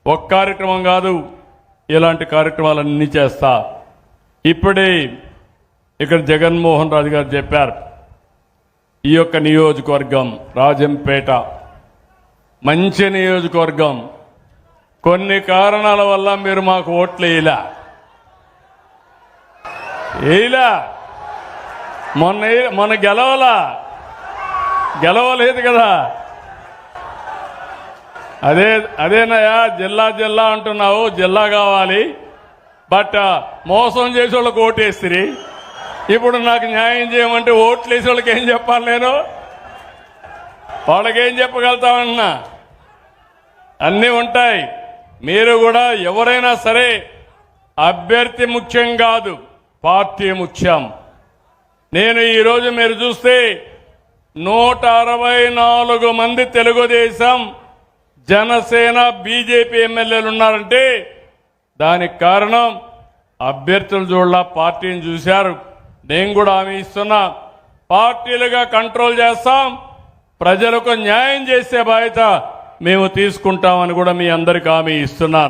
ఒక కార్యక్రమం కాదు, ఇలాంటి కార్యక్రమాలన్నీ చేస్తా. ఇప్పుడే ఇక్కడ జగన్మోహన్ రాజు గారు చెప్పారు, ఈ యొక్క నియోజకవర్గం రాజంపేట మంచి నియోజకవర్గం, కొన్ని కారణాల వల్ల మీరు మాకు ఓట్లు వేయలా. మొన్న గెలవలేదు కదా. అదేనయ్యా, జిల్లా అంటున్నావు, జిల్లా కావాలి. బట్ మోసం చేసే వాళ్ళకి ఓటేసిరి. ఇప్పుడు నాకు న్యాయం చేయమంటే ఓట్లు వేసే వాళ్ళకి ఏం చెప్పాలి? నేను వాళ్ళకేం చెప్పగలుగుతామన్నా? అన్నీ ఉంటాయి. మీరు కూడా ఎవరైనా సరే అభ్యర్థి ముఖ్యం కాదు, పార్టీ ముఖ్యం. నేను ఈరోజు మీరు చూస్తే 164 మంది తెలుగుదేశం, జనసేన, బీజేపీ ఎమ్మెల్యేలు ఉన్నారంటే దానికి కారణం అభ్యర్థులు చూడాల, పార్టీని చూశారు. నేను కూడా హామీ ఇస్తున్నా, పార్టీలుగా కంట్రోల్ చేస్తాం, ప్రజలకు న్యాయం చేసే బాధ్యత మేము తీసుకుంటామని కూడా మీ అందరికీ హామీ ఇస్తున్నాను.